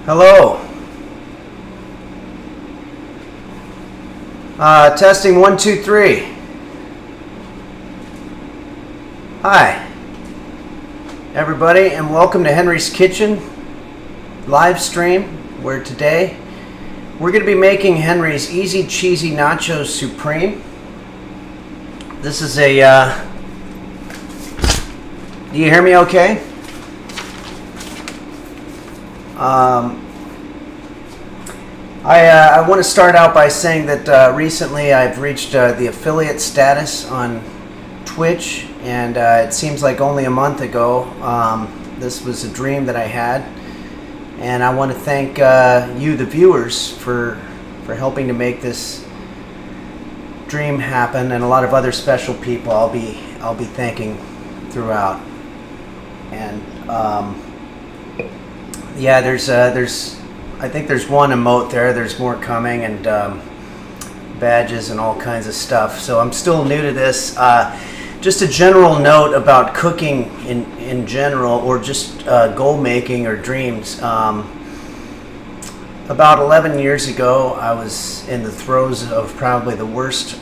Hello. Testing 1, 2, 3. Hi, everybody, and welcome to Henry's Kitchen live stream, where today we're going to be making Henry's Easy Cheesy Nachos Supreme. This is a, do you hear me okay? I want to start out by saying that recently I've reached the affiliate status on Twitch, and it seems like only a month ago this was a dream that I had, and I want to thank you, the viewers, for helping to make this dream happen, and a lot of other special people I'll be thanking throughout. And yeah, there's I think there's one emote there. There's more coming, and badges and all kinds of stuff. So I'm still new to this. Just a general note about cooking in general, or just goal making or dreams. About 11 years ago, I was in the throes of probably the worst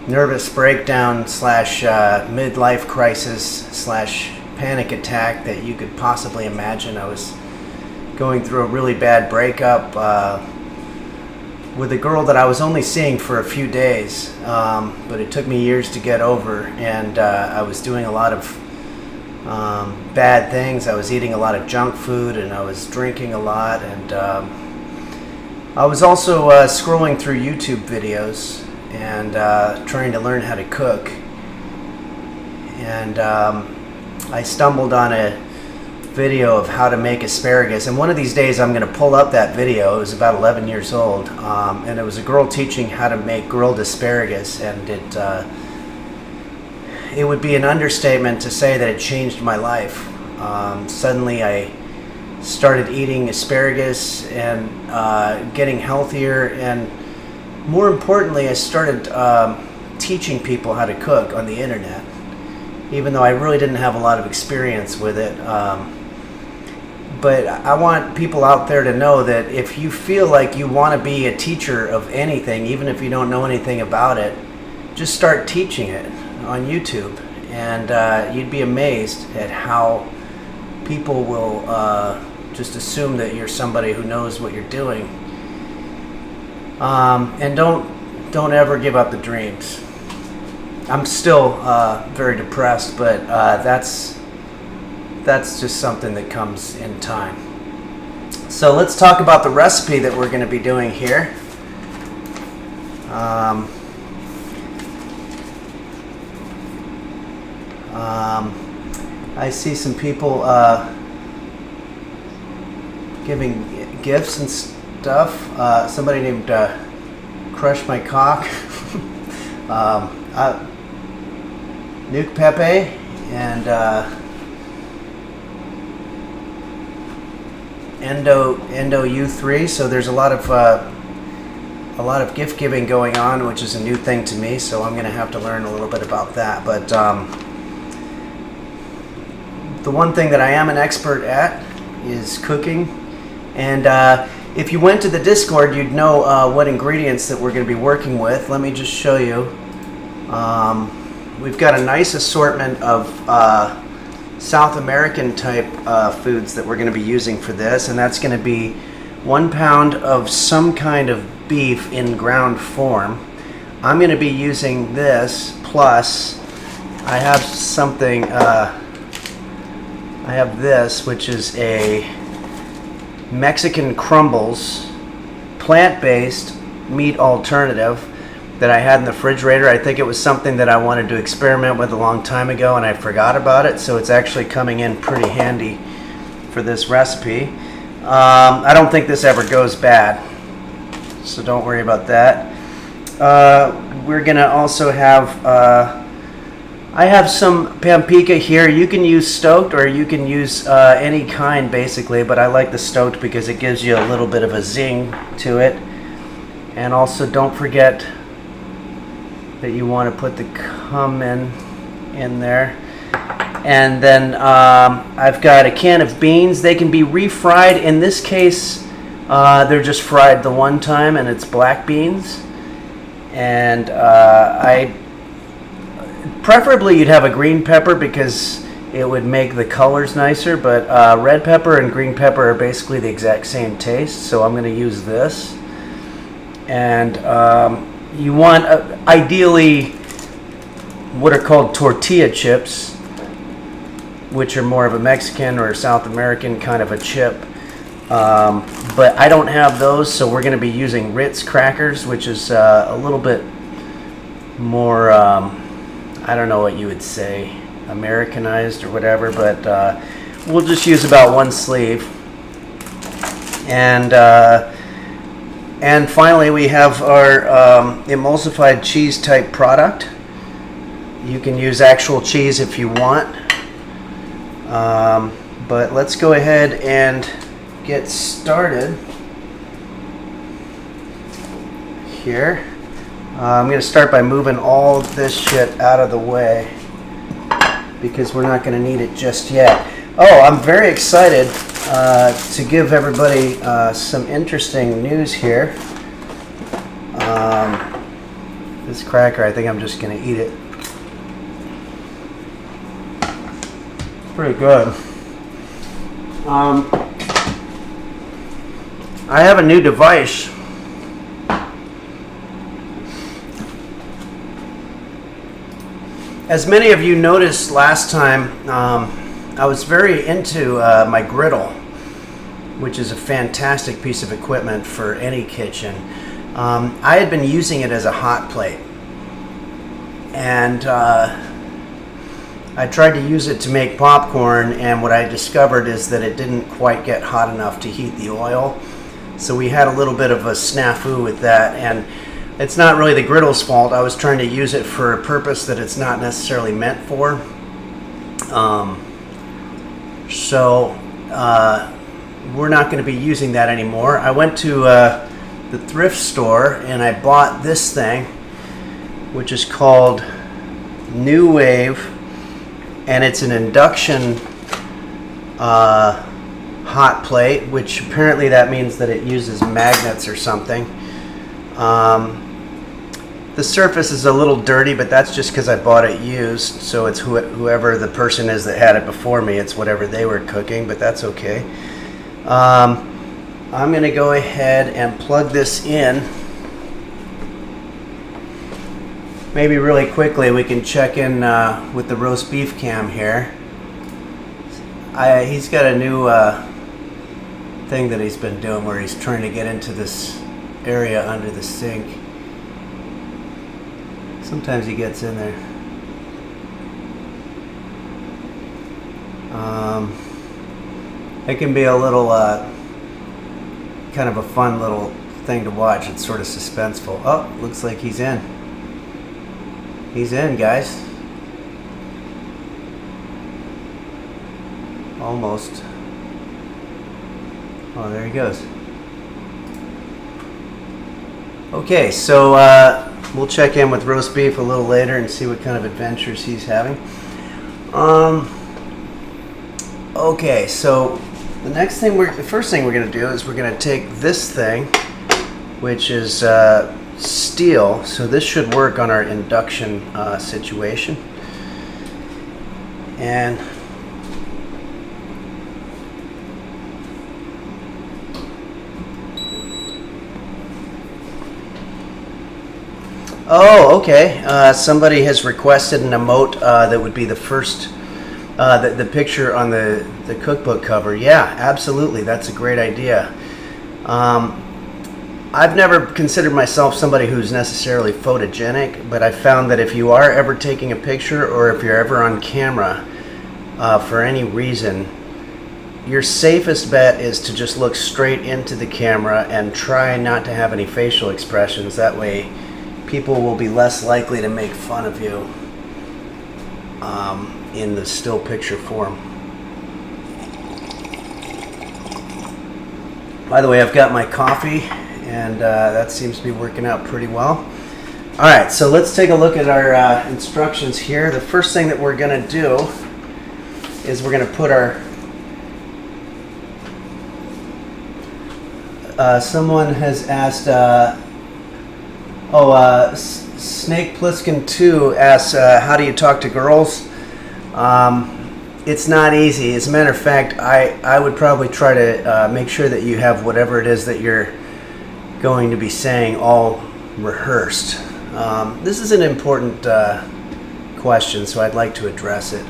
nervous breakdown / midlife crisis / panic attack that you could possibly imagine. I was going through a really bad breakup with a girl that I was only seeing for a few days, but it took me years to get over, and I was doing a lot of bad things. I was eating a lot of junk food, and I was drinking a lot, and I was also scrolling through YouTube videos and trying to learn how to cook, and I stumbled on a video of how to make asparagus, and one of these days I'm going to pull up that video. It was about 11 years old, and it was a girl teaching how to make grilled asparagus, and it would be an understatement to say that it changed my life. Suddenly I started eating asparagus and getting healthier, and more importantly, I started teaching people how to cook on the internet, even though I really didn't have a lot of experience with it. But I want people out there to know that if you feel like you want to be a teacher of anything, even if you don't know anything about it, just start teaching it on YouTube, and you'd be amazed at how people will just assume that you're somebody who knows what you're doing. And don't ever give up the dreams. I'm still very depressed, but that's just something that comes in time. So let's talk about the recipe that we're going to be doing here. I see some people giving gifts and stuff. Somebody named Crush My Cock, Nuke Pepe, and Endo U3. So there's a lot of gift giving going on, which is a new thing to me. So I'm going to have to learn a little bit about that. But the one thing that I am an expert at is cooking. And if you went to the Discord, you'd know what ingredients that we're going to be working with. Let me just show you. We've got a nice assortment of South American type foods that we're going to be using for this, and that's going to be 1 pound of some kind of beef in ground form. I'm going to be using this, plus I have something, I have this, which is a Mexican crumbles plant-based meat alternative that I had in the refrigerator. I think it was something that I wanted to experiment with a long time ago, and I forgot about it, so it's actually coming in pretty handy for this recipe. I don't think this ever goes bad, so don't worry about that. We're gonna also have I have some pampika here. You can use stoked, or you can use any kind basically, but I like the stoked because it gives you a little bit of a zing to it. And also don't forget that you want to put the cumin in there. And then I've got a can of beans. They can be refried. In this case, they're just fried the one time, and it's black beans. And preferably you'd have a green pepper because it would make the colors nicer. But red pepper and green pepper are basically the exact same taste, so I'm going to use this. And you want, ideally, what are called tortilla chips, which are more of a Mexican or South American kind of a chip. But I don't have those, so we're going to be using Ritz crackers, which is a little bit more, I don't know what you would say, Americanized or whatever, but we'll just use about one sleeve. And finally, we have our emulsified cheese type product. You can use actual cheese if you want. But let's go ahead and get started here. I'm going to start by moving all this shit out of the way because we're not going to need it just yet. Oh, I'm very excited to give everybody some interesting news here. This cracker, I think I'm just going to eat it. Pretty good. I have a new device. As many of you noticed last time, I was very into my griddle, which is a fantastic piece of equipment for any kitchen. I had been using it as a hot plate, and I tried to use it to make popcorn, and what I discovered is that it didn't quite get hot enough to heat the oil. So we had a little bit of a snafu with that, and it's not really the griddle's fault. I was trying to use it for a purpose that it's not necessarily meant for. So we're not going to be using that anymore. I went to the thrift store and I bought this thing, which is called New Wave. And it's an induction hot plate, which apparently that means that it uses magnets or something. The surface is a little dirty, but that's just because I bought it used. So it's whoever the person is that had it before me, it's whatever they were cooking, but that's okay. I'm going to go ahead and plug this in. Maybe really quickly we can check in with the roast beef cam here. He's got a new thing that he's been doing where he's trying to get into this area under the sink. Sometimes he gets in there. It can be a little kind of a fun little thing to watch. It's sort of suspenseful. Oh, looks like he's in. He's in, guys. Almost. Oh, there he goes. Okay, so we'll check in with roast beef a little later and see what kind of adventures he's having. Okay, so the first thing we're going to do is we're going to take this thing, which is steel, so this should work on our induction situation. And oh, okay. Somebody has requested an emote that would be the first, the picture on the cookbook cover. Yeah, absolutely. That's a great idea. I've never considered myself somebody who's necessarily photogenic, but I found that if you are ever taking a picture or if you're ever on camera for any reason, your safest bet is to just look straight into the camera and try not to have any facial expressions. That way people will be less likely to make fun of you in the still picture form. By the way, I've got my coffee, and that seems to be working out pretty well. Alright, so let's take a look at our instructions here. The first thing that we're going to do is we're going to put our... someone has asked... Snake Pliskin 2 asks, how do you talk to girls? It's not easy. As a matter of fact, I would probably try to make sure that you have whatever it is that you're going to be saying all rehearsed. This is an important question, so I'd like to address it.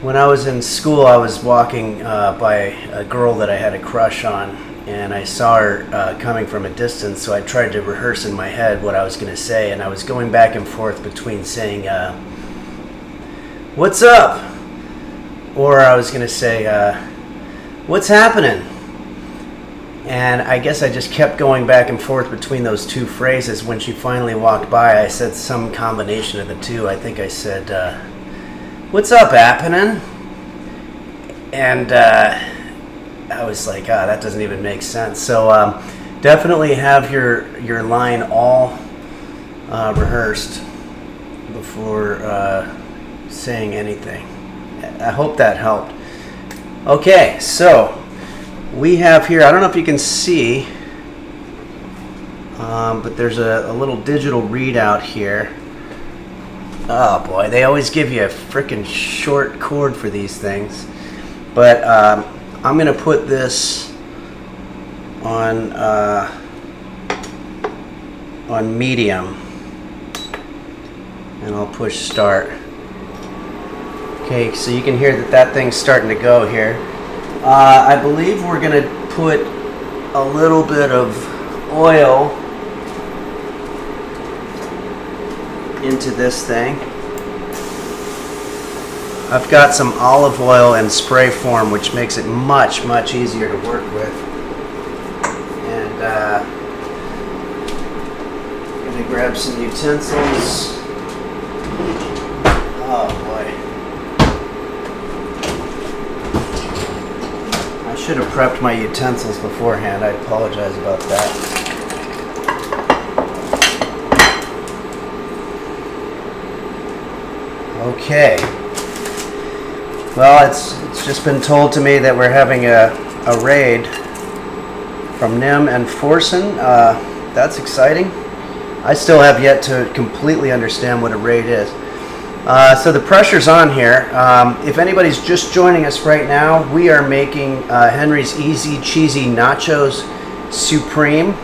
When I was in school, I was walking by a girl that I had a crush on, and I saw her coming from a distance, so I tried to rehearse in my head what I was going to say, and I was going back and forth between saying, "What's up?" Or I was going to say, "What's happening?" And I guess I just kept going back and forth between those two phrases. When she finally walked by, I said some combination of the two. I think I said, "What's up, happening?" And I was like, that doesn't even make sense. So definitely have your line all rehearsed before saying anything. I hope that helped. Okay, so we have here, I don't know if you can see, but there's a little digital readout here. Oh boy, they always give you a freaking short cord for these things. But I'm going to put this on medium, and I'll push start. Okay, so you can hear that thing's starting to go here. I believe we're going to put a little bit of oil into this thing. I've got some olive oil in spray form, which makes it much, much easier to work with. And I'm going to grab some utensils. Oh boy. I should have prepped my utensils beforehand. I apologize about that. Okay. Well, it's just been told to me that we're having a raid from Nim and Forsen. That's exciting. I still have yet to completely understand what a raid is. So the pressure's on here. If anybody's just joining us right now, we are making Henry's Easy Cheesy Nachos Supreme.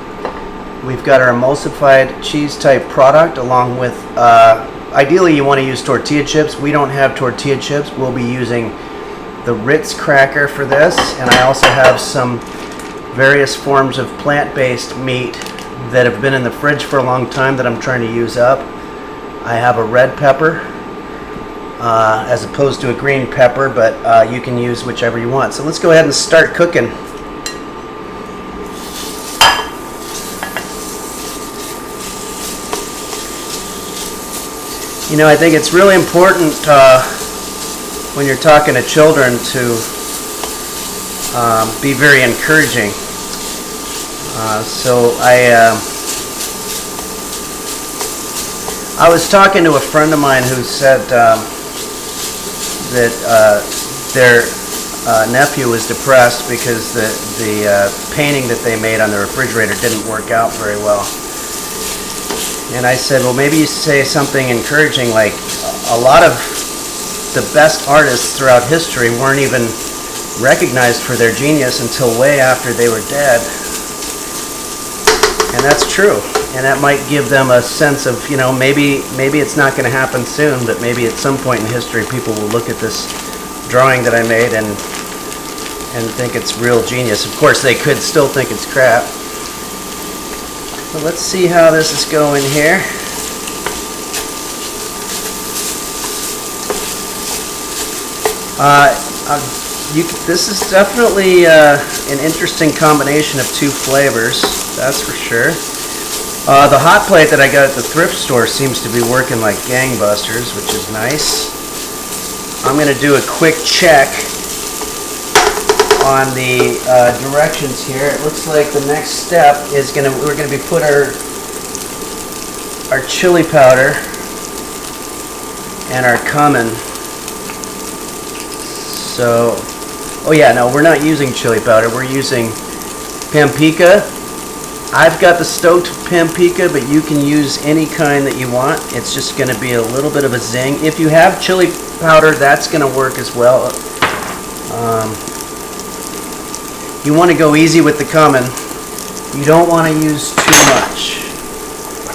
We've got our emulsified cheese type product along with... ideally, you want to use tortilla chips. We don't have tortilla chips. We'll be using the Ritz cracker for this. And I also have some various forms of plant-based meat that have been in the fridge for a long time that I'm trying to use up. I have a red pepper as opposed to a green pepper, but you can use whichever you want. So let's go ahead and start cooking. You know, I think it's really important when you're talking to children to be very encouraging. So I was talking to a friend of mine who said that their nephew was depressed because the painting that they made on the refrigerator didn't work out very well. And I said, well, maybe you say something encouraging like a lot of the best artists throughout history weren't even recognized for their genius until way after they were dead. And that's true. And that might give them a sense of, you know, maybe it's not going to happen soon, but maybe at some point in history people will look at this drawing that I made and think it's real genius. Of course, they could still think it's crap. So let's see how this is going here. This is definitely an interesting combination of two flavors, that's for sure. The hot plate that I got at the thrift store seems to be working like gangbusters, which is nice. I'm going to do a quick check on the directions here. It looks like the next step is we're going to be put our chili powder and our cumin So, oh yeah, no, we're not using chili powder. We're using paprika. I've got the stoked paprika, but you can use any kind that you want. It's just going to be a little bit of a zing. If you have chili powder, that's going to work as well. You want to go easy with the cumin. You don't want to use too much,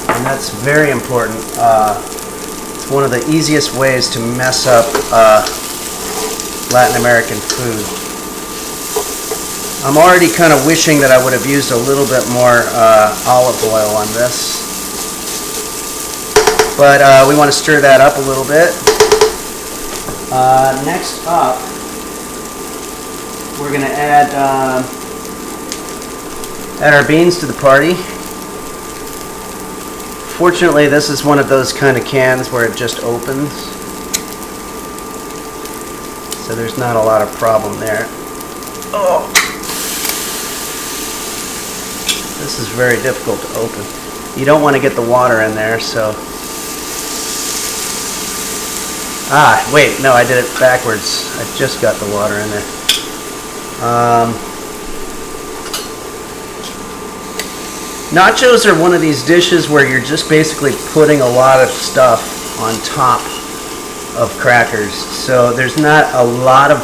and that's very important. It's one of the easiest ways to mess up Latin American food. I'm already kind of wishing that I would have used a little bit more olive oil on this. But we want to stir that up a little bit. Next up, we're going to add our beans to the party. Fortunately, this is one of those kind of cans where it just opens. So there's not a lot of problem there. Oh! This is very difficult to open. You don't want to get the water in there, so... Ah, wait, no, I did it backwards. I just got the water in there. Nachos are one of these dishes where you're just basically putting a lot of stuff on top of crackers. So there's not a lot of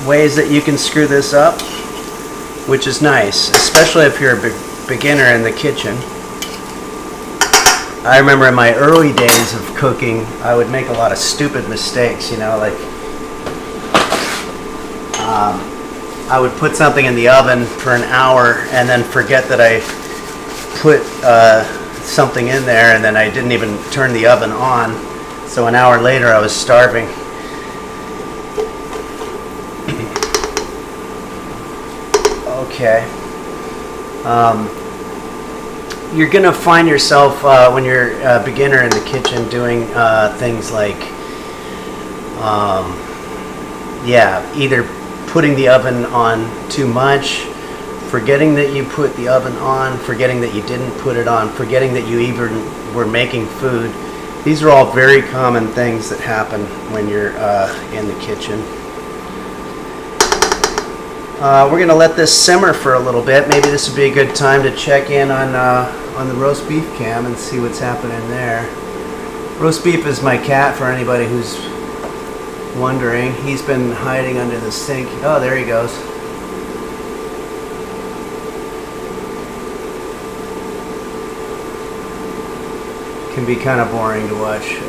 ways that you can screw this up, which is nice, especially if you're a beginner in the kitchen. I remember in my early days of cooking, I would make a lot of stupid mistakes, you know, like I would put something in the oven for an hour and then forget that I put something in there, and then I didn't even turn the oven on. So an hour later I was starving. Okay. You're going to find yourself when you're a beginner in the kitchen doing things like either putting the oven on too much, forgetting that you put the oven on, forgetting that you didn't put it on, forgetting that you even were making food. These are all very common things that happen when you're in the kitchen. We're going to let this simmer for a little bit. Maybe this would be a good time to check in on the roast beef cam and see what's happening there. Roast beef is my cat, for anybody who's wondering. He's been hiding under the sink. Oh, there he goes. Can be kind of boring to watch.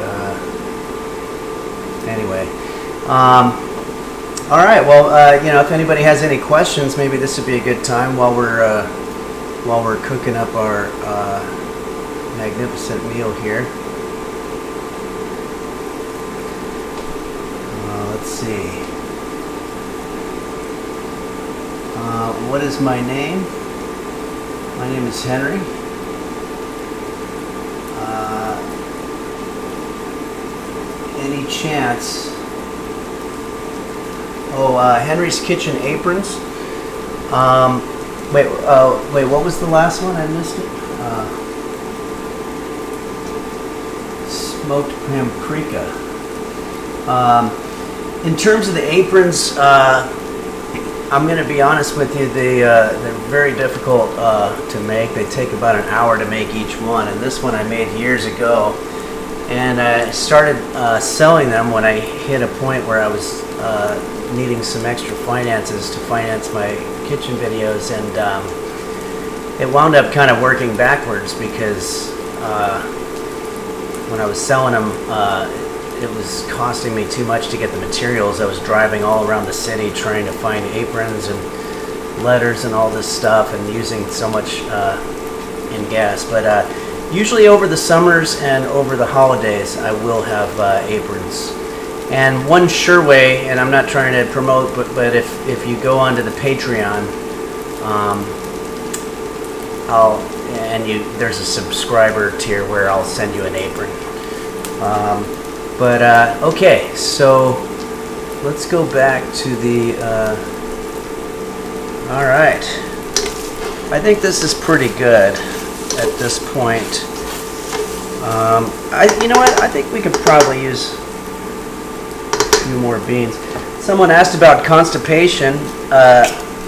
Anyway. All right. Well, if anybody has any questions, maybe this would be a good time while we're cooking up our magnificent meal here. Let's see. What is my name? My name is Henry. Any chance? Oh, Henry's Kitchen Aprons. Wait, what was the last one? I missed it. Smoked paprika. In terms of the aprons, I'm going to be honest with you. They're very difficult to make. They take about an hour to make each one, and this one I made years ago. And I started selling them when I hit a point where I was needing some extra finances to finance my kitchen videos, and it wound up kind of working backwards because when I was selling them, it was costing me too much to get the materials. I was driving all around the city trying to find aprons and letters and all this stuff, and using so much in gas. But usually over the summers and over the holidays, I will have aprons. And one sure way, and I'm not trying to promote, but if you go onto the Patreon, there's a subscriber tier where I'll send you an apron. Okay, so let's go back to the. All right, I think this is pretty good at this point. You know what? I think we could probably use a few more beans. Someone asked about constipation.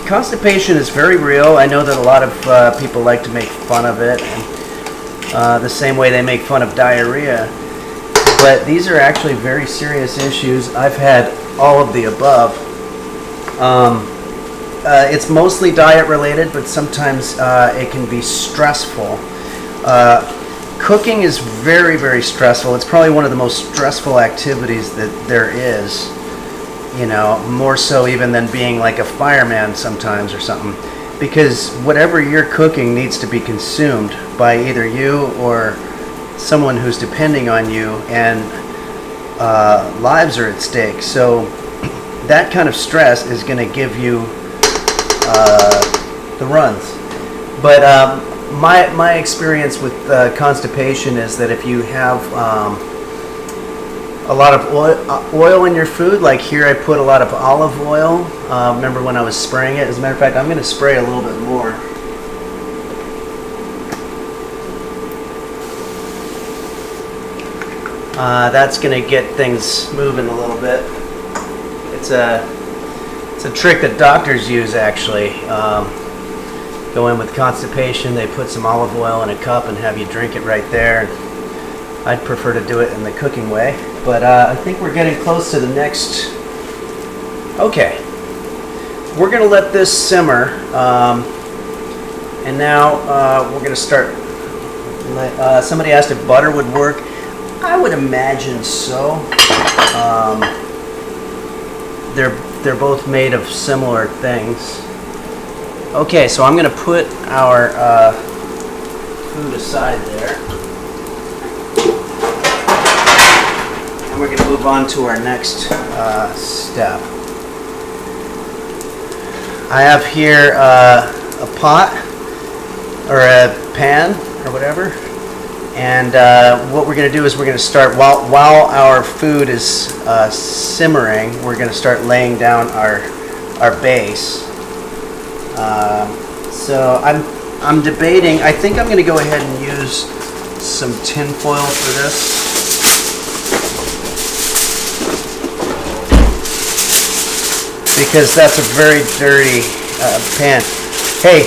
Constipation is very real. I know that a lot of people like to make fun of it, and the same way they make fun of diarrhea. But these are actually very serious issues. I've had all of the above. It's mostly diet related, but sometimes it can be stressful. Cooking is very, very stressful. It's probably one of the most stressful activities that there is. You know, more so even than being like a fireman sometimes or something. Because whatever you're cooking needs to be consumed by either you or someone who's depending on you, and lives are at stake. So that kind of stress is going to give you the runs. But my experience with constipation is that if you have a lot of oil in your food, like here I put a lot of olive oil. Remember when I was spraying it? As a matter of fact, I'm going to spray a little bit more. That's going to get things moving a little bit. It's a trick that doctors use, actually. Go in with constipation, they put some olive oil in a cup and have you drink it right there. I'd prefer to do it in the cooking way, but I think we're getting close to the next. Okay, we're going to let this simmer, and now we're going to start. Somebody asked if butter would work. I would imagine so. They're both made of similar things. Okay, so I'm going to put our food aside there. And we're going to move on to our next step. I have here a pot or a pan or whatever. And what we're going to do is we're going to start, while our food is simmering, we're going to start laying down our base. So I'm debating. I think I'm going to go ahead and use some tin foil for this. Because that's a very dirty pan. Hey,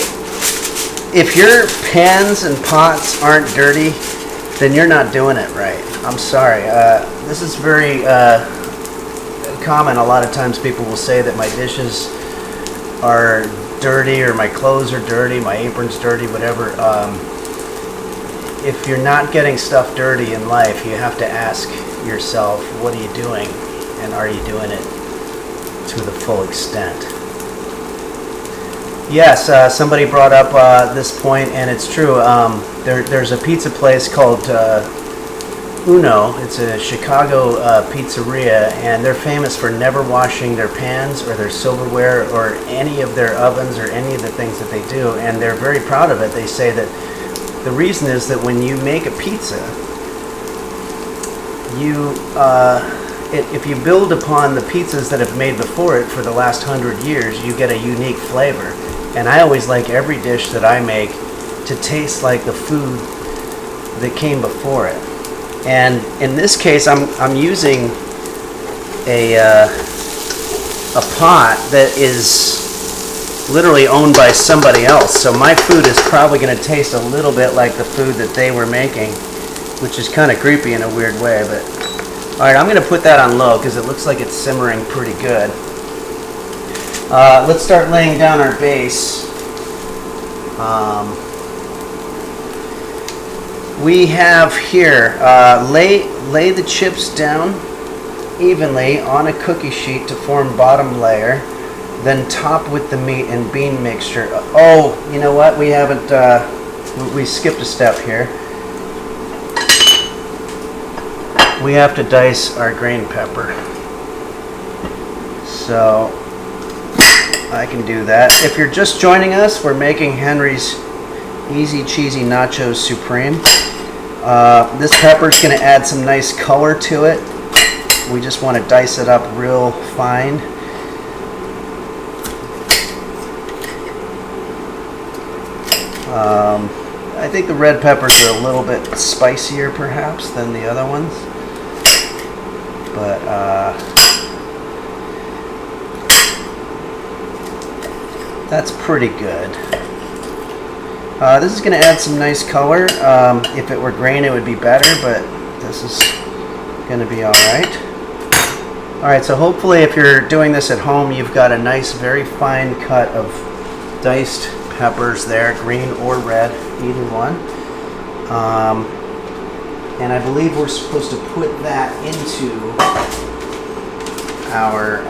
if your pans and pots aren't dirty, then you're not doing it right. I'm sorry. This is very common. A lot of times people will say that my dishes are dirty, or my clothes are dirty, my apron's dirty, whatever. If you're not getting stuff dirty in life, you have to ask yourself, what are you doing? And are you doing it to the full extent? Yes, somebody brought up this point, and it's true. There's a pizza place called Uno. It's a Chicago pizzeria, and they're famous for never washing their pans or their silverware or any of their ovens or any of the things that they do, and they're very proud of it. They say that the reason is that when you make a pizza, if you build upon the pizzas that have made before it for the last 100 years, you get a unique flavor. And I always like every dish that I make to taste like the food that came before it. And in this case, I'm using a pot that is literally owned by somebody else. So my food is probably going to taste a little bit like the food that they were making, which is kind of creepy in a weird way. But all right, I'm going to put that on low because it looks like it's simmering pretty good. Let's start laying down our base. We have here, lay the chips down evenly on a cookie sheet to form bottom layer, then top with the meat and bean mixture. Oh, you know what? We haven't, we skipped a step here. We have to dice our green pepper. So I can do that. If you're just joining us, we're making Henry's Easy Cheesy Nachos Supreme. This pepper is going to add some nice color to it. We just want to dice it up real fine. I think the red peppers are a little bit spicier perhaps than the other ones. But That's pretty good. This is going to add some nice color. If it were green, it would be better, but this is going to be all right. All right, so hopefully if you're doing this at home, you've got a nice, very fine cut of diced peppers there, green or red, either one. And I believe we're supposed to put that into our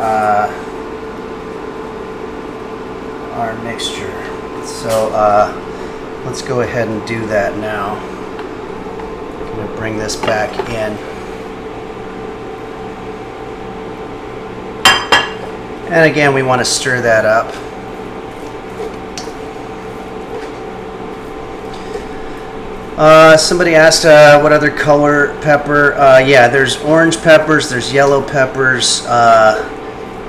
mixture. So let's go ahead and do that now. I'm going to bring this back in. And again, we want to stir that up. Somebody asked what other color pepper. Yeah, there's orange peppers, there's yellow peppers.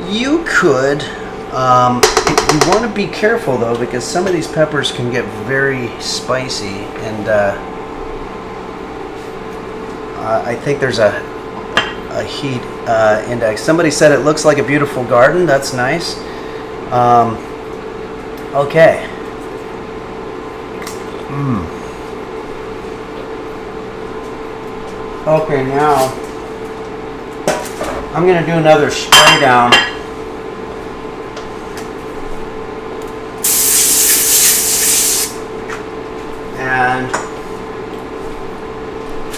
You could, you want to be careful though, because some of these peppers can get very spicy, and I think there's a heat index. Somebody said it looks like a beautiful garden. That's nice. Okay. Okay, now I'm going to do another spray down. And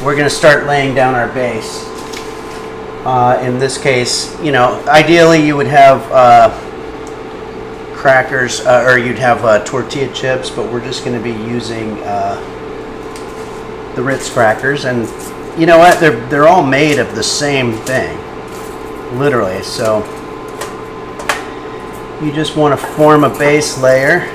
we're going to start laying down our base. In this case, you know, ideally you would have crackers, or you'd have tortilla chips, but we're just going to be using the Ritz crackers. And you know what? They're all made of the same thing, literally. So you just want to form a base layer.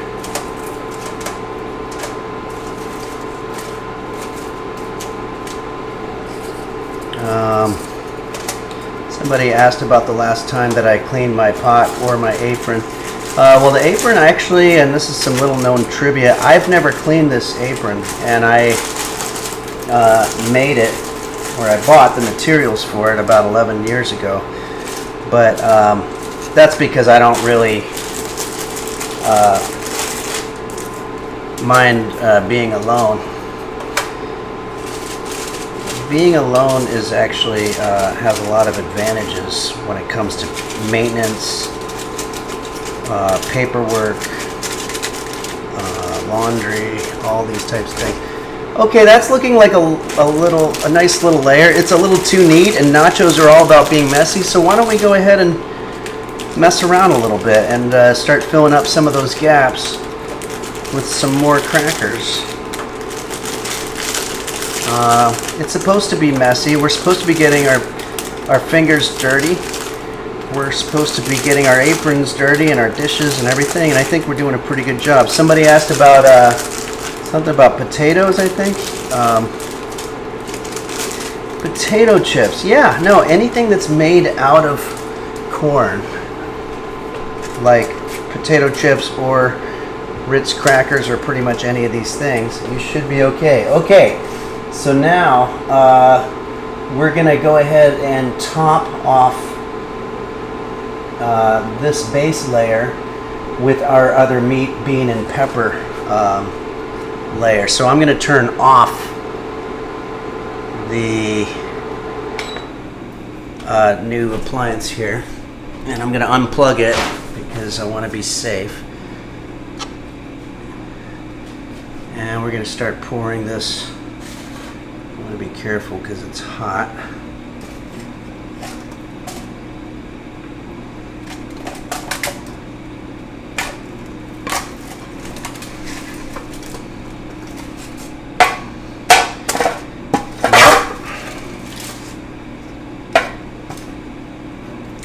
Somebody asked about the last time that I cleaned my pot or my apron. Well, the apron actually, and this is some little known trivia, I've never cleaned this apron, and I made it, or I bought the materials for it about 11 years ago. But that's because I don't really mind being alone. Being alone is actually has a lot of advantages when it comes to maintenance, paperwork, laundry, all these types of things. Okay, that's looking like a nice little layer. It's a little too neat, and nachos are all about being messy. So why don't we go ahead and mess around a little bit and start filling up some of those gaps with some more crackers. It's supposed to be messy. We're supposed to be getting our fingers dirty. We're supposed to be getting our aprons dirty and our dishes and everything, and I think we're doing a pretty good job. Somebody asked about something about potatoes, I think. Potato chips. Yeah, no, anything that's made out of corn, like potato chips or Ritz crackers or pretty much any of these things, you should be okay. Okay. So now we're going to go ahead and top off this base layer with our other meat, bean, and pepper layer. So I'm going to turn off the new appliance here, and I'm going to unplug it because I want to be safe. And we're going to start pouring this. I want to be careful because it's hot.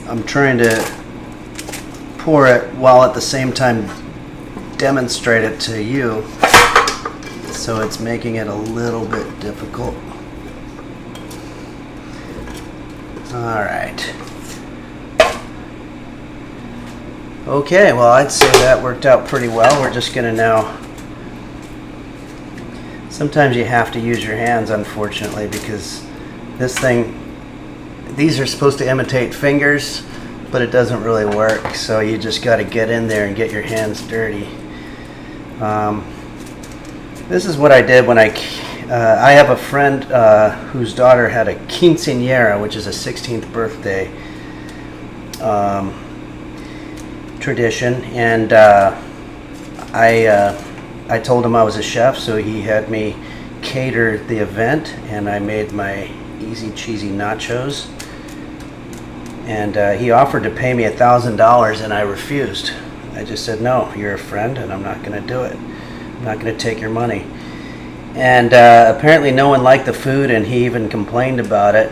I'm trying to pour it while at the same time demonstrate it to you, so it's making it a little bit difficult. All right. Okay, well, I'd say that worked out pretty well. We're just gonna now, sometimes you have to use your hands, unfortunately, because this thing, these are supposed to imitate fingers. but it doesn't really work. So you just got to get in there and get your hands dirty. This is what I did when I have a friend whose daughter had a quinceañera, which is a 16th birthday tradition, and I told him I was a chef, so he had me cater the event, and I made my easy cheesy nachos, and he offered to pay me $1,000, and I refused. I just said, no, you're a friend, and I'm not going to do it. I'm not going to take your money. And apparently no one liked the food, and he even complained about it.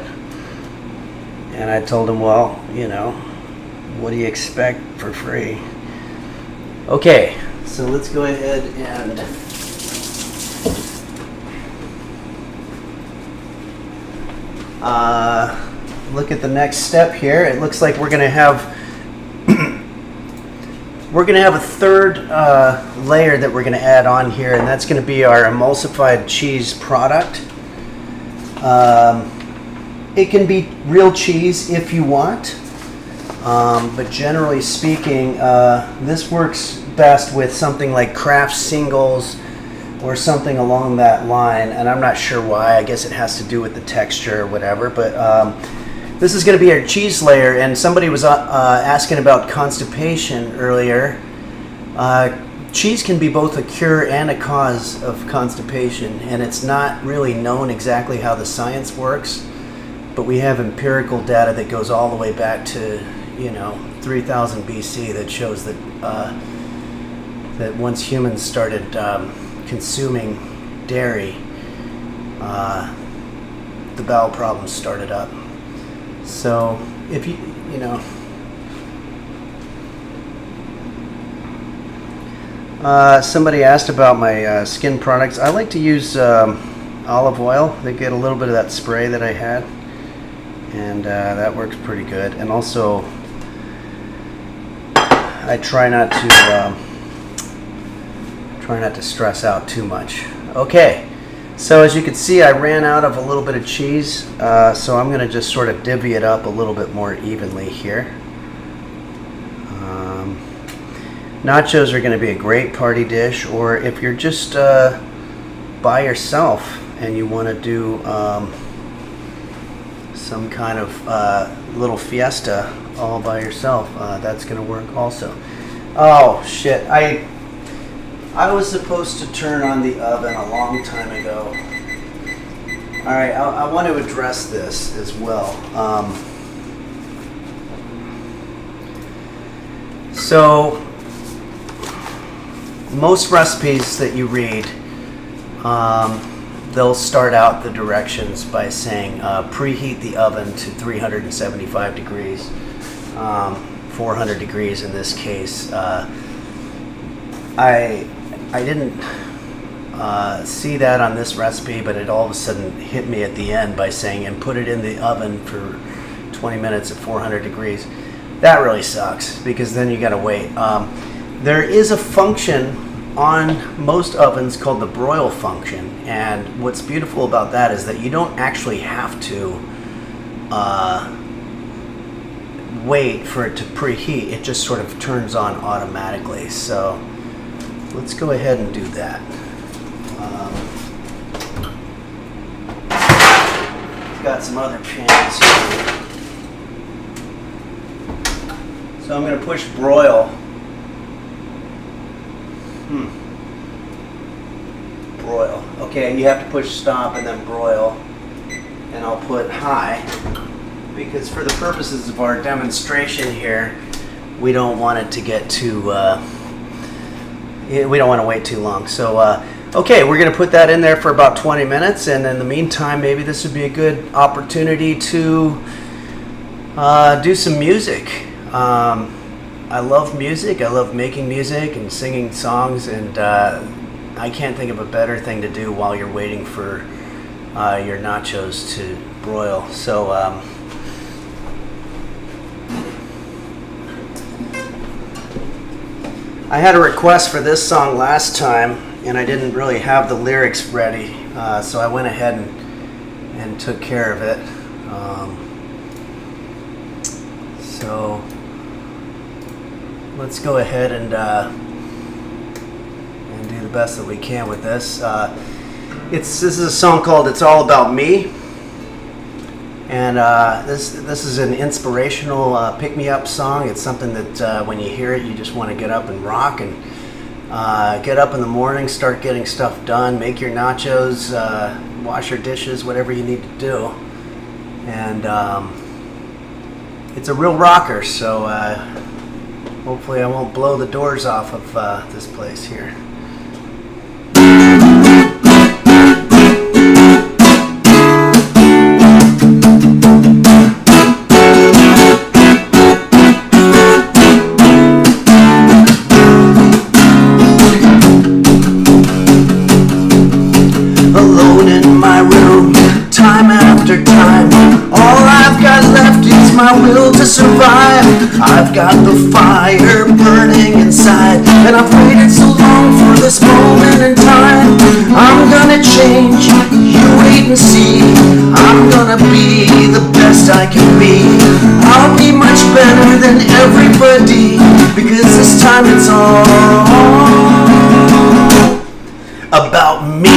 And I told him, well, you know, what do you expect for free? Okay, so let's go ahead and look at the next step here. It looks like we're going to have a third layer that we're going to add on here, and that's going to be our emulsified cheese product. It can be real cheese if you want, but generally speaking, this works best with something like Kraft Singles or something along that line, and I'm not sure why. I guess it has to do with the texture or whatever, but this is going to be our cheese layer, and somebody was asking about constipation earlier. Cheese can be both a cure and a cause of constipation, and it's not really known exactly how the science works, but we have empirical data that goes all the way back to, 3000 BC that shows that that once humans started consuming dairy, the bowel problems started up. So if somebody asked about my skin products. I like to use olive oil. They get a little bit of that spray that I had, and that works pretty good. And also, I try not to stress out too much. Okay, so as you can see, I ran out of a little bit of cheese, so I'm going to just sort of divvy it up a little bit more evenly here. Nachos are going to be a great party dish, or if you're just by yourself and you want to do some kind of little fiesta all by yourself, that's going to work also. Oh shit, I was supposed to turn on the oven a long time ago. Alright, I want to address this as well. So most recipes that you read, they'll start out the directions by saying preheat the oven to 375 degrees, 400 degrees in this case. I didn't see that on this recipe, but it all of a sudden hit me at the end by saying, and put it in the oven for 20 minutes at 400 degrees. That really sucks, because then you gotta wait. There is a function on most ovens called the broil function, and what's beautiful about that is that you don't actually have to wait for it to preheat. It just sort of turns on automatically. So let's go ahead and do that. Got some other pans here. So I'm going to push broil. Broil. Okay, you have to push stop and then broil. And I'll put high, because for the purposes of our demonstration here, we don't want it to get too, we don't want to wait too long. So, okay, we're going to put that in there for about 20 minutes, and in the meantime, maybe this would be a good opportunity to do some music. I love music. I love making music and singing songs, and I can't think of a better thing to do while you're waiting for your nachos to broil. So I had a request for this song last time, and I didn't really have the lyrics ready, so I went ahead and took care of it. So let's go ahead and do the best that we can with this. This is a song called "It's All About Me," and this is an inspirational pick-me-up song. It's something that when you hear it, you just want to get up and rock and get up in the morning, start getting stuff done, make your nachos, wash your dishes, whatever you need to do. And it's a real rocker, so hopefully I won't blow the doors off of this place here. Alone in my room, time after time, all I've got left is my will to survive. I've got the fire burning inside, and I've waited so long for this moment in time. I'm gonna change, you wait and see. I'm gonna be the best I can be. I'll be much better than everybody, because this time it's all about me.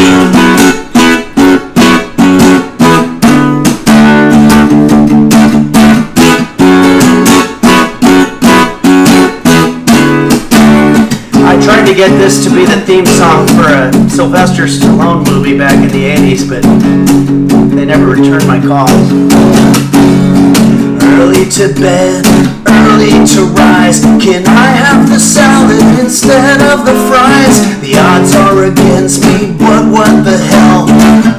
I tried to get this to be the theme song for a Sylvester Stallone movie back in the 80s, but they never returned my calls. Early to bed, early to rise. Can I have the salad instead of the fries? The odds are against me, but what the hell?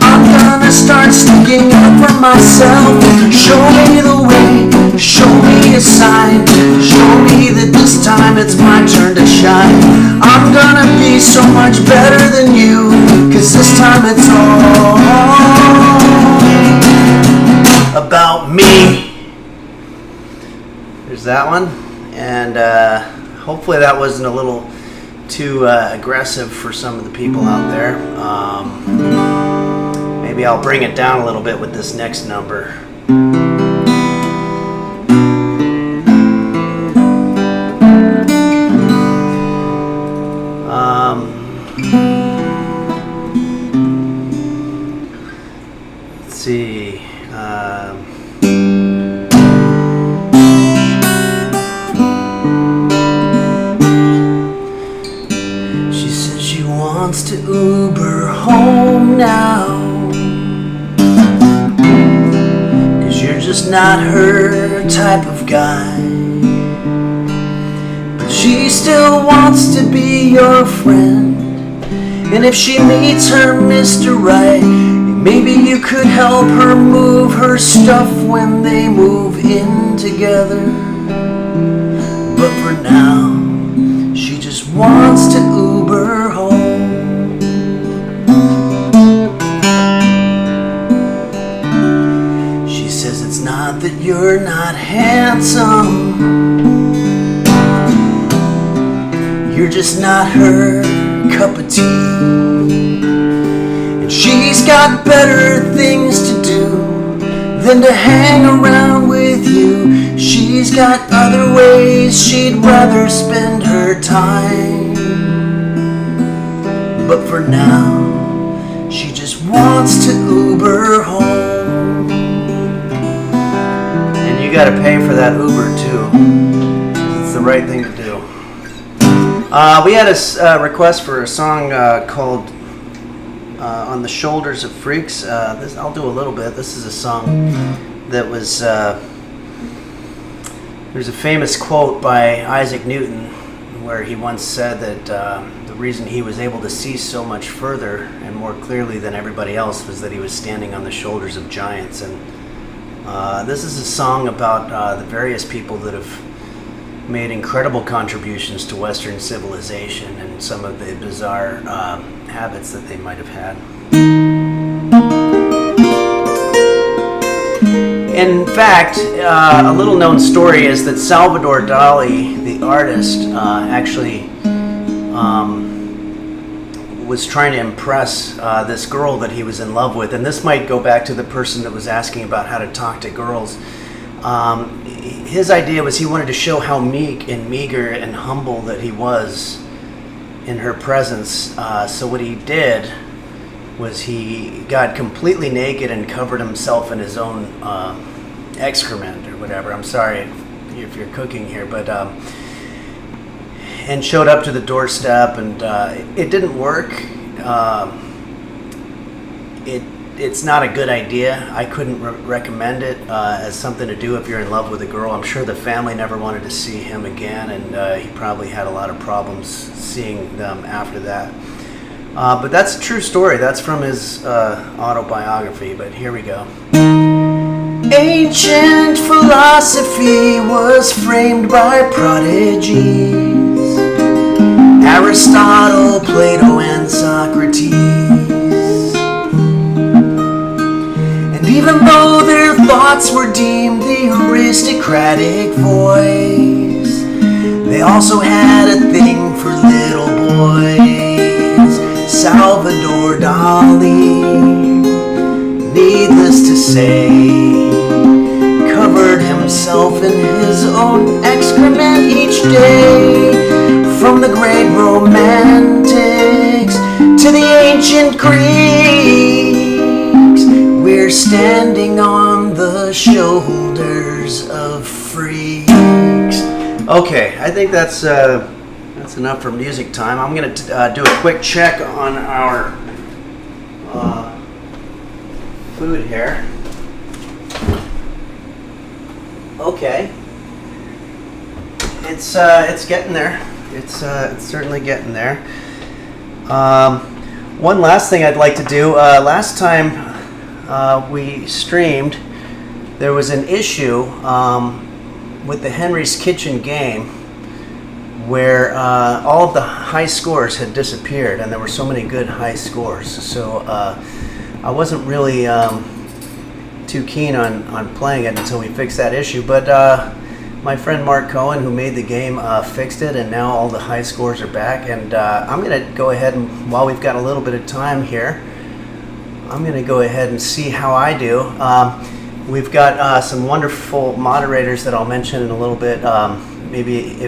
I'm gonna start sticking up for myself. Show me the way, show me a sign. Show me that this time it's my turn to shine. I'm gonna be so much better than you, 'cause this time it's all about me. There's that one, and hopefully that wasn't a little too aggressive for some of the people out there. Maybe I'll bring it down a little bit with this next number. Let's see. She says she wants to Uber home now, 'cause you're just not her type of guy. But she still wants to be your friend, and if she meets her Mr. Right, maybe you could help her move her stuff when they move in together. But for now, she just wants to Uber home. She says it's not that you're not handsome, you're just not her cup of tea. She's got better things to do than to hang around with you. She's got other ways she'd rather spend her time. But for now, she just wants to Uber home. And you gotta pay for that Uber too. It's the right thing to do. We had a request for a song called On the Shoulders of Freaks. I'll do a little bit. This is a song that was, there's a famous quote by Isaac Newton where he once said that the reason he was able to see so much further and more clearly than everybody else was that he was standing on the shoulders of giants. And this is a song about the various people that have made incredible contributions to Western civilization and some of the bizarre habits that they might have had. In fact, a little known story is that Salvador Dali, the artist, actually was trying to impress this girl that he was in love with. And this might go back to the person that was asking about how to talk to girls. his idea was he wanted to show how meek and meager and humble that he was in her presence. So what he did was he got completely naked and covered himself in his own excrement or whatever. I'm sorry if you're cooking here, but and showed up to the doorstep, and it didn't work. It's not a good idea. I couldn't recommend it as something to do if you're in love with a girl. I'm sure the family never wanted to see him again, and he probably had a lot of problems seeing them after that. But that's a true story. That's from his autobiography, but here we go. Ancient philosophy was framed by prodigies, Aristotle, Plato, and Socrates. And even though their thoughts were deemed the aristocratic voice, they also had a thing for little boys. Salvador Dali, needless to say, covered himself in his own excrement each day. From the great romantics to the ancient Greeks, we're standing on the shoulders of freaks. Okay, I think that's enough for music time. I'm going to do a quick check on our food here. Okay, it's getting there. It's certainly getting there. One last thing I'd like to do. Last time we streamed, there was an issue with the Henry's Kitchen game where all of the high scores had disappeared, and there were so many good high scores. So I wasn't really too keen on playing it until we fixed that issue. But my friend Mark Cohen, who made the game, fixed it, and now all the high scores are back. And I'm going to go ahead and, while we've got a little bit of time here, I'm going to go ahead and see how I do. We've got some wonderful moderators that I'll mention in a little bit. Maybe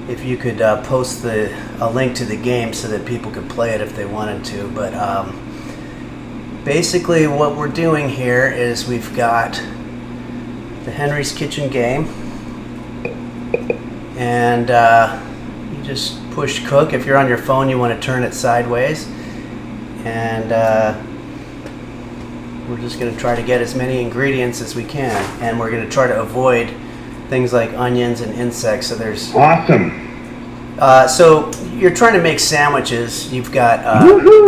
if you could post a link to the game so that people could play it if they wanted to. But basically what we're doing here is we've got the Henry's Kitchen game, and you just push cook. If you're on your phone, you want to turn it sideways, and we're just going to try to get as many ingredients as we can, and we're going to try to avoid things like onions and insects. So there's awesome. So you're trying to make sandwiches. You've got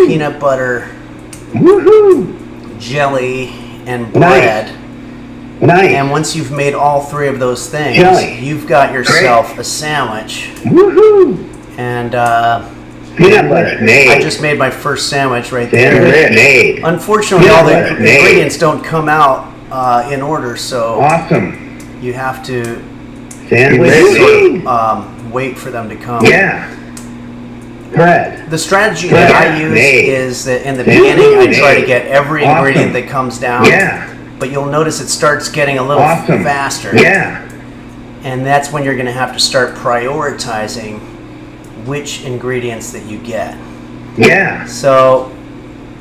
peanut butter, jelly, and bread. Nice. And once you've made all three of those things, you've got yourself a sandwich. Woohoo! And peanut butter made. I just made my first sandwich right there. Made. Unfortunately, all the ingredients don't come out in order, so awesome. You have to wait for them to come. Yeah. Bread. The strategy that I use is that in the beginning I try to get every ingredient that comes down. Yeah. But you'll notice it starts getting a little faster. Yeah. And that's when you're going to have to start prioritizing which ingredients that you get. Yeah. So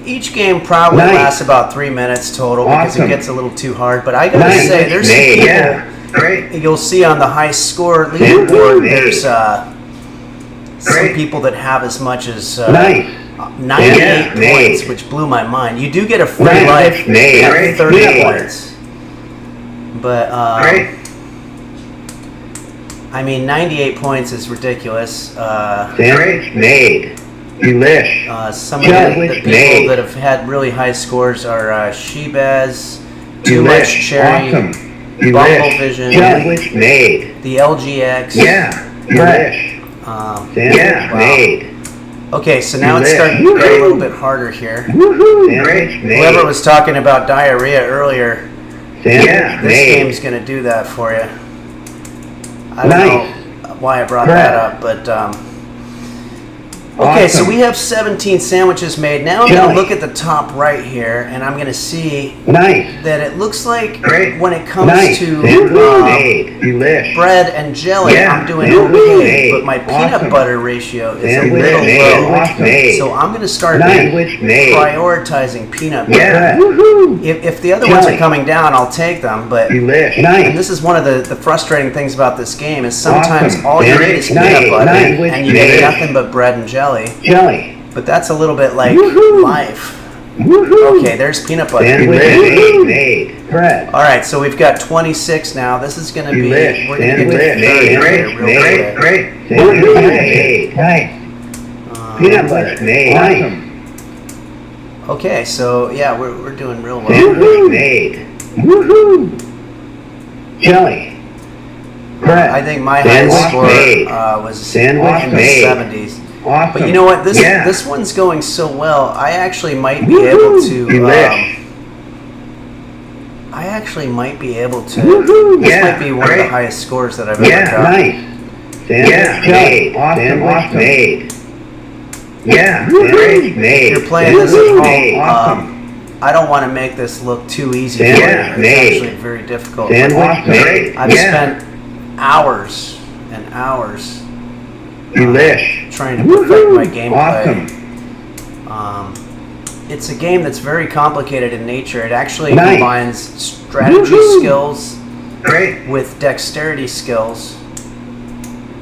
each game probably lasts about 3 minutes total because it gets a little too hard. But I got to say, there's some people you'll see on the high score leaderboard. There's some people that have as much as 98 points, which blew my mind. You do get a free life at 30 points. But, I mean, 98 points is ridiculous. Sandwich made. Delish. Some of the people that have had really high scores are Shebaz, Too Much Cherry, Bumble Vision, the LGX. Yeah. Delish. Made. Okay, so now it's starting to get a little bit harder here. Whoever was talking about diarrhea earlier, this game's going to do that for you. I don't know why I brought that up, but Okay, so Awesome. we have 17 sandwiches made. Now I'm going to look at the top right here, and I'm going to see Nice. that it looks like Great. when it comes Nice. to Sandwich made. Delish. bread and jelly, Yeah. I'm doing Sandwich okay, made. but my peanut Awesome. butter ratio is Sandwich a little made. low. Sandwich made. So I'm going to start Sandwich made. prioritizing peanut butter. Yeah. Woohoo. If the other ones are Jelly. coming down, I'll take them, but Delish. and Nice. this is one of the frustrating things about this game is sometimes Awesome. all you need Sandwich is peanut made. butter Sandwich and you made. get nothing but bread and jelly. Jelly. But that's a little bit like Woohoo. life. Woohoo. Okay, there's peanut butter. Sandwich made. Made. Bread. All right, so we've got 26 now. This is going to be, Delish. we're going to Sandwich get to 30 made. here Great. real Made. quick. Great. Sandwich made. Nice. Peanut butter made. Awesome. Okay, so yeah, we're doing real well. Sandwich made. Woohoo. Jelly. Bread. I think my Sandwich highest score made. was Sandwich in the made. 70s. Awesome. But you know what? Yeah. This one's going so well. I actually might be able to. Delish. I actually might be able to. Woohoo. This Yeah, might be one of the great. highest scores that I've ever Yeah, got. nice. Sandwich made. Awesome. Made. Yeah, sandwich made. If you're playing this at Sandwich home, made. Awesome. I don't want to make this look too easy for you. Yeah, It's made. actually very difficult. Sandwich made. I've Yeah. spent hours and hours Delish. trying to perfect my Woohoo. gameplay. Awesome. It's a game that's very complicated in nature. It actually Nice. combines strategy Woohoo. skills Great. with dexterity skills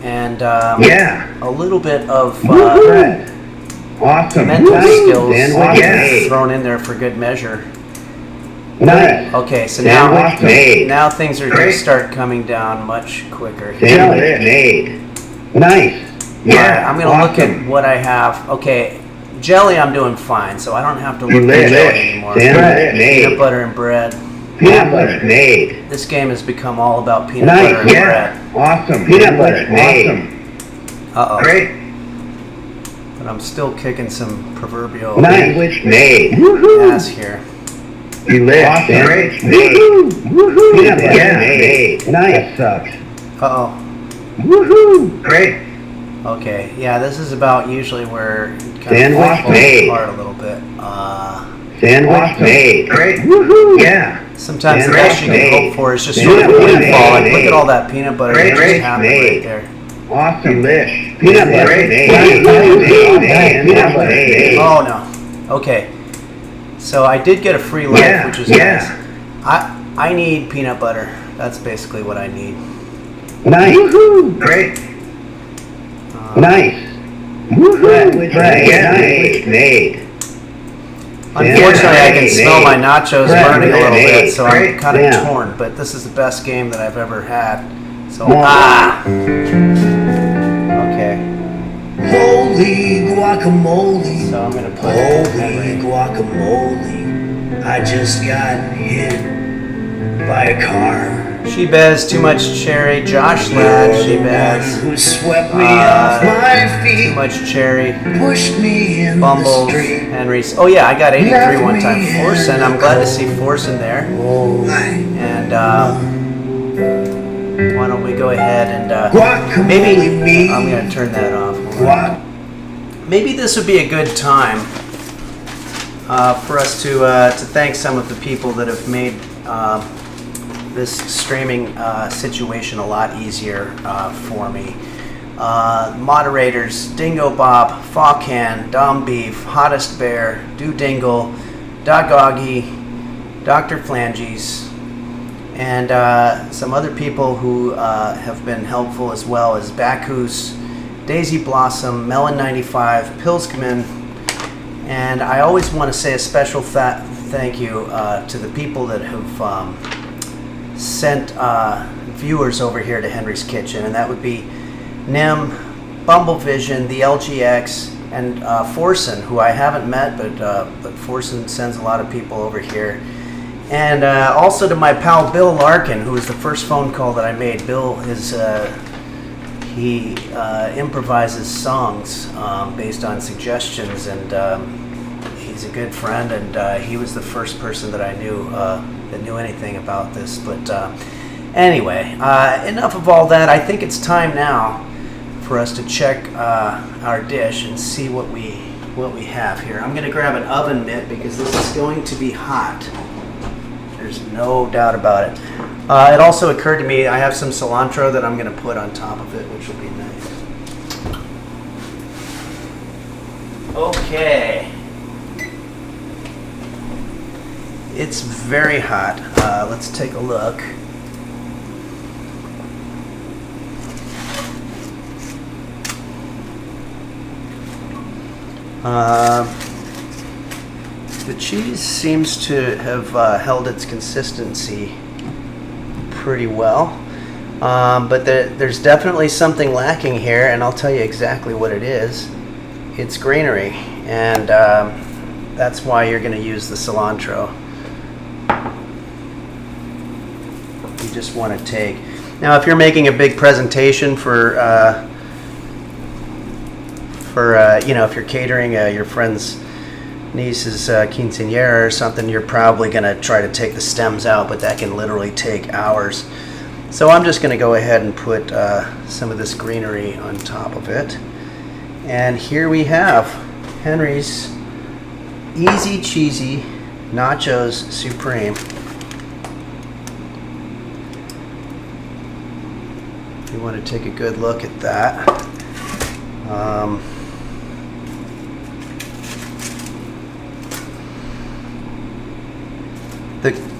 and Yeah. a little bit of Bread. Awesome. mental Nice. skills Sandwich made. thrown in there for good measure. Nice. Okay, so Sandwich made. now things are going Great. to start coming down much quicker. Sandwich made. Nice. All right, Yeah. I'm going to look awesome. at what I have. Okay, jelly I'm doing fine, so I don't have to look at jelly Delish. anymore. Sandwich Peanut made. butter and bread. Peanut butter made. This game has become all about peanut butter Nice. and Yeah. bread. Awesome. Peanut butter made. Awesome. Uh-oh. Great. But I'm still kicking some proverbial Sandwich made. Woohoo. ass here. Delish. Awesome. Sandwich made. Woohoo. Peanut butter made. Nice. That sucks. Uh-oh. Woohoo. Great. Okay, yeah, this is about usually where it kind Sandwich of falls made. apart a little bit. Sandwich made. Great. Woohoo. Yeah. Sometimes the Sandwich best you can made. hope for is just Sandwich sort of wind made. falling. Look at all that peanut butter Great, that just great, happened right made. there. Awesome. Delish. Peanut butter made. Peanut butter made. Oh no. Okay. So I did get a free life, Yeah, which is yeah. nice. I need peanut butter. That's basically what I need. Nice. Woohoo. Great. Nice. Woohoo. Sandwich made. Unfortunately, I can Made. smell my nachos Bread burning a little made. bit, so I'm Great. kind of Yeah. torn. But this is the best game that I've ever had. So okay. Holy guacamole, So I'm gonna put holy Henry. guacamole. I just got hit by a car. She bears too much cherry. Josh Ladd, she You're the one bears who swept me off my too feet, much cherry. pushed me in Bumbles, the street. Henry's. Oh yeah, I got 83 one time. Forsen, I'm glad to see Forsen there. Oh, And why don't we go ahead and guacamole maybe me. I'm gonna turn that off. Guac. Maybe this would be a good time for us to thank some of the people that have made this streaming situation a lot easier for me. Moderators: Dingo Bob, Fawcan, Dom Beef, Hottest Bear, Do Dingle, Dogoggy, Dr. Flanges, and some other people who have been helpful as well as Bacchus, Daisy Blossom, Melon 95, Pilskman, and I always want to say a special thank you to the people that have sent viewers over here to Henry's Kitchen, and that would be Nim, Bumblevision, the LGX, and Forsen, who I haven't met, but Forsen sends a lot of people over here. And also to my pal Bill Larkin, who was the first phone call that I made. Bill is he improvises songs based on suggestions, and he's a good friend. And he was the first person that I knew that knew anything about this. But anyway, enough of all that. I think it's time now for us to check our dish and see what we have here. I'm going to grab an oven mitt because this is going to be hot. There's no doubt about it. It also occurred to me I have some cilantro that I'm going to put on top of it, which will be nice. Okay. It's very hot. Let's take a look. The cheese seems to have held its consistency pretty well, but there's definitely something lacking here, and I'll tell you exactly what it is. It's greenery, and that's why you're going to use the cilantro. You just want to take... Now, if you're making a big presentation for you know, if you're catering your friend's niece's quinceañera or something, you're probably going to try to take the stems out, but that can literally take hours. So I'm just going to go ahead and put some of this greenery on top of it. And here we have Henry's Easy Cheesy Nachos Supreme. You want to take a good look at that.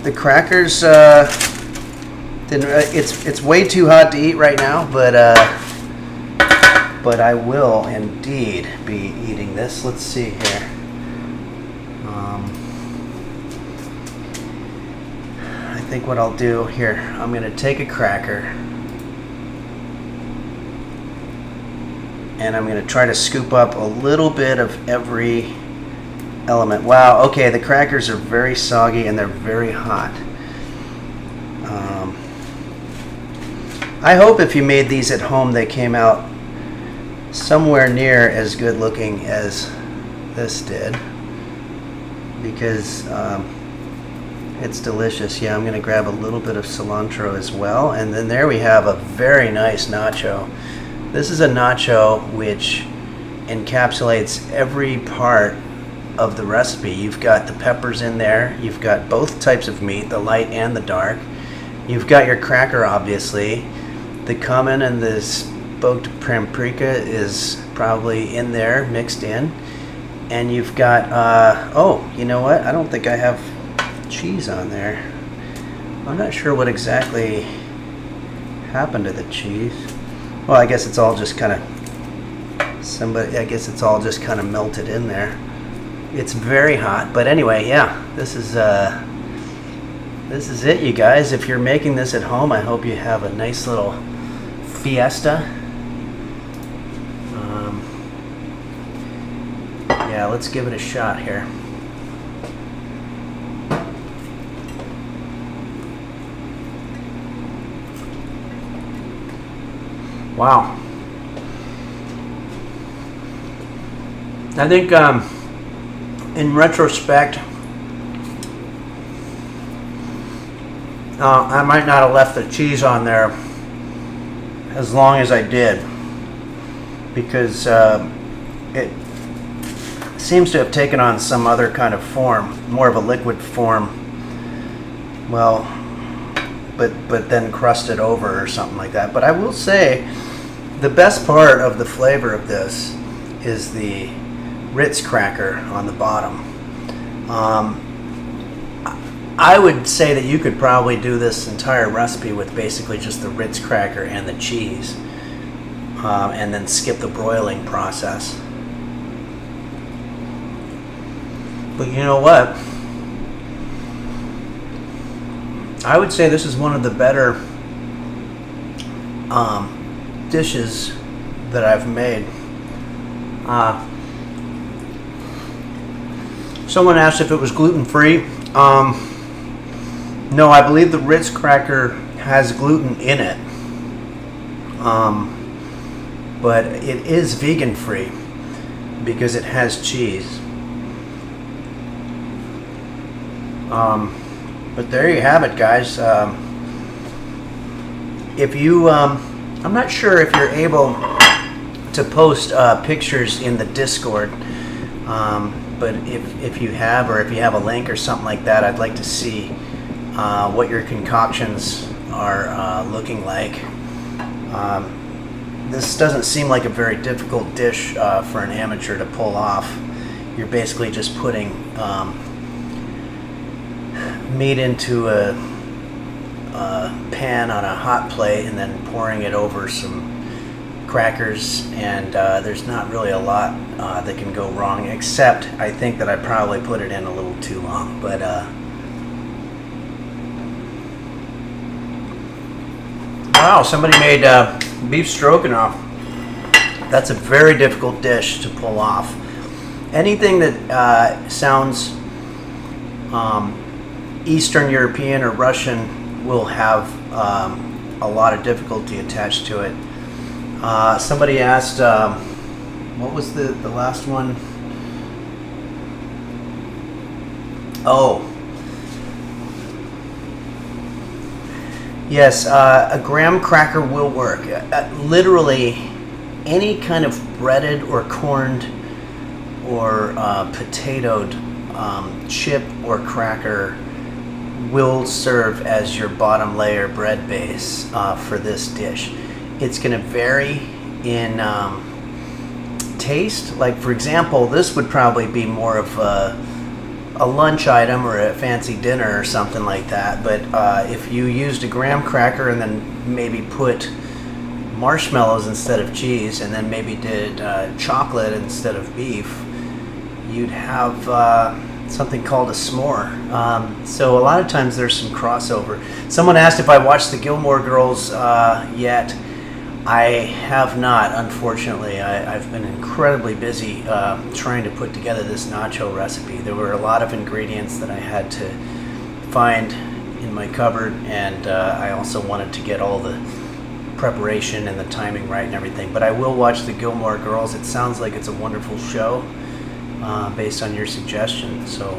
The crackers, it's way too hot to eat right now, but I will indeed be eating this. Let's see here. I think what I'll do here, I'm going to take a cracker and I'm going to try to scoop up a little bit of every element. Wow, okay, the crackers are very soggy and they're very hot. I hope if you made these at home they came out somewhere near as good looking as this did, because it's delicious. Yeah, I'm going to grab a little bit of cilantro as well, and then there we have a very nice nacho. This is a nacho which encapsulates every part of the recipe. You've got the peppers in there, you've got both types of meat, the light and the dark, you've got your cracker, obviously, the cumin and the smoked paprika is probably in there, mixed in, and you've got oh, you know what, I don't think I have cheese on there. I'm not sure what exactly happened to the cheese. Well, I guess it's all just kind of melted in there. It's very hot, but anyway, yeah, this is it, you guys. If you're making this at home, I hope you have a nice little fiesta. Yeah, let's give it a shot here. Wow. I think in retrospect, I might not have left the cheese on there as long as I did, because it seems to have taken on some other kind of form, more of a liquid form. Well, but then crusted over or something like that. But I will say the best part of the flavor of this is the Ritz cracker on the bottom. I would say that you could probably do this entire recipe with basically just the Ritz cracker and the cheese, and then skip the broiling process. But you know what? I would say this is one of the better dishes that I've made. Someone asked if it was gluten-free. No, I believe the Ritz cracker has gluten in it, but it is vegan-free because it has cheese. But there you have it, guys. If you, I'm not sure if you're able to post pictures in the Discord. But if you have, or if you have a link or something like that, I'd like to see what your concoctions are looking like. This doesn't seem like a very difficult dish for an amateur to pull off. You're basically just putting meat into a pan on a hot plate and then pouring it over some crackers, and there's not really a lot that can go wrong, except I think that I probably put it in a little too long. But wow, somebody made beef stroganoff. That's a very difficult dish to pull off. Anything that sounds Eastern European or Russian will have a lot of difficulty attached to it. Somebody asked, what was the last one? Oh, yes, a graham cracker will work. Literally, any kind of breaded or corned or potatoed chip or cracker will serve as your bottom layer bread base for this dish. It's going to vary in taste. Like, for example, this would probably be more of a lunch item or a fancy dinner or something like that. But if you used a graham cracker and then maybe put marshmallows instead of cheese, and then maybe did chocolate instead of beef, you'd have something called a s'more. So a lot of times there's some crossover. Someone asked if I watched the Gilmore Girls yet. I have not, unfortunately. I've been incredibly busy trying to put together this nacho recipe. There were a lot of ingredients that I had to find in my cupboard, and I also wanted to get all the preparation and the timing right and everything. But I will watch the Gilmore Girls. It sounds like it's a wonderful show based on your suggestion. So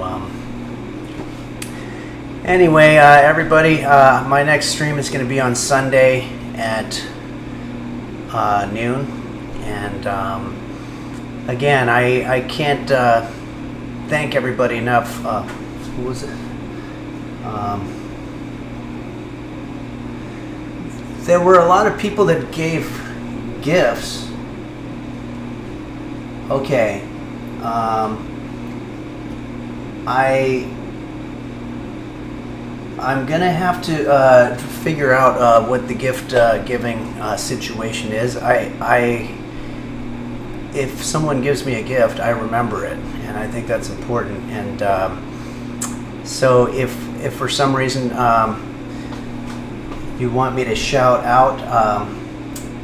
anyway, everybody, my next stream is going to be on Sunday at noon, and again, I can't thank everybody enough. Who was it? There were a lot of people that gave gifts. Okay, I'm gonna have to figure out what the gift giving situation is. If someone gives me a gift, I remember it, and I think that's important. And so if for some reason you want me to shout out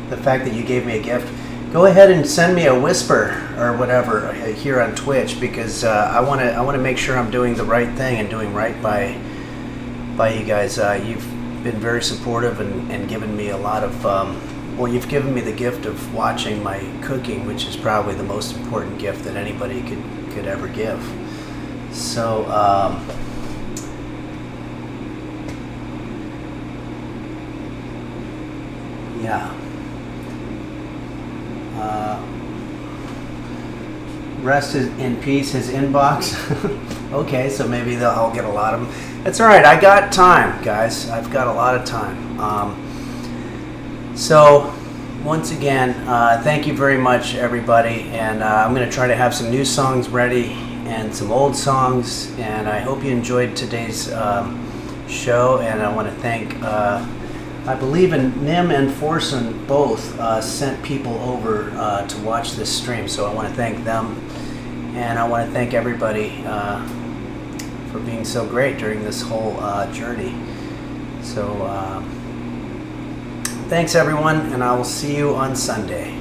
the fact that you gave me a gift, go ahead and send me a whisper or whatever here on Twitch, because I want to make sure I'm doing the right thing and doing right by you guys. You've been very supportive and given me a lot of well, you've given me the gift of watching my cooking, which is probably the most important gift that anybody could ever give. So yeah. Rest in peace, his inbox. Okay, so maybe I'll get a lot of them. That's all right. I got time, guys. I've got a lot of time. So once again, thank you very much, everybody. And I'm going to try to have some new songs ready and some old songs. And I hope you enjoyed today's show. And I want to thank, I believe in Nim and Forson both sent people over to watch this stream. So I want to thank them. And I want to thank everybody for being so great during this whole journey. So thanks, everyone, and I will see you on Sunday.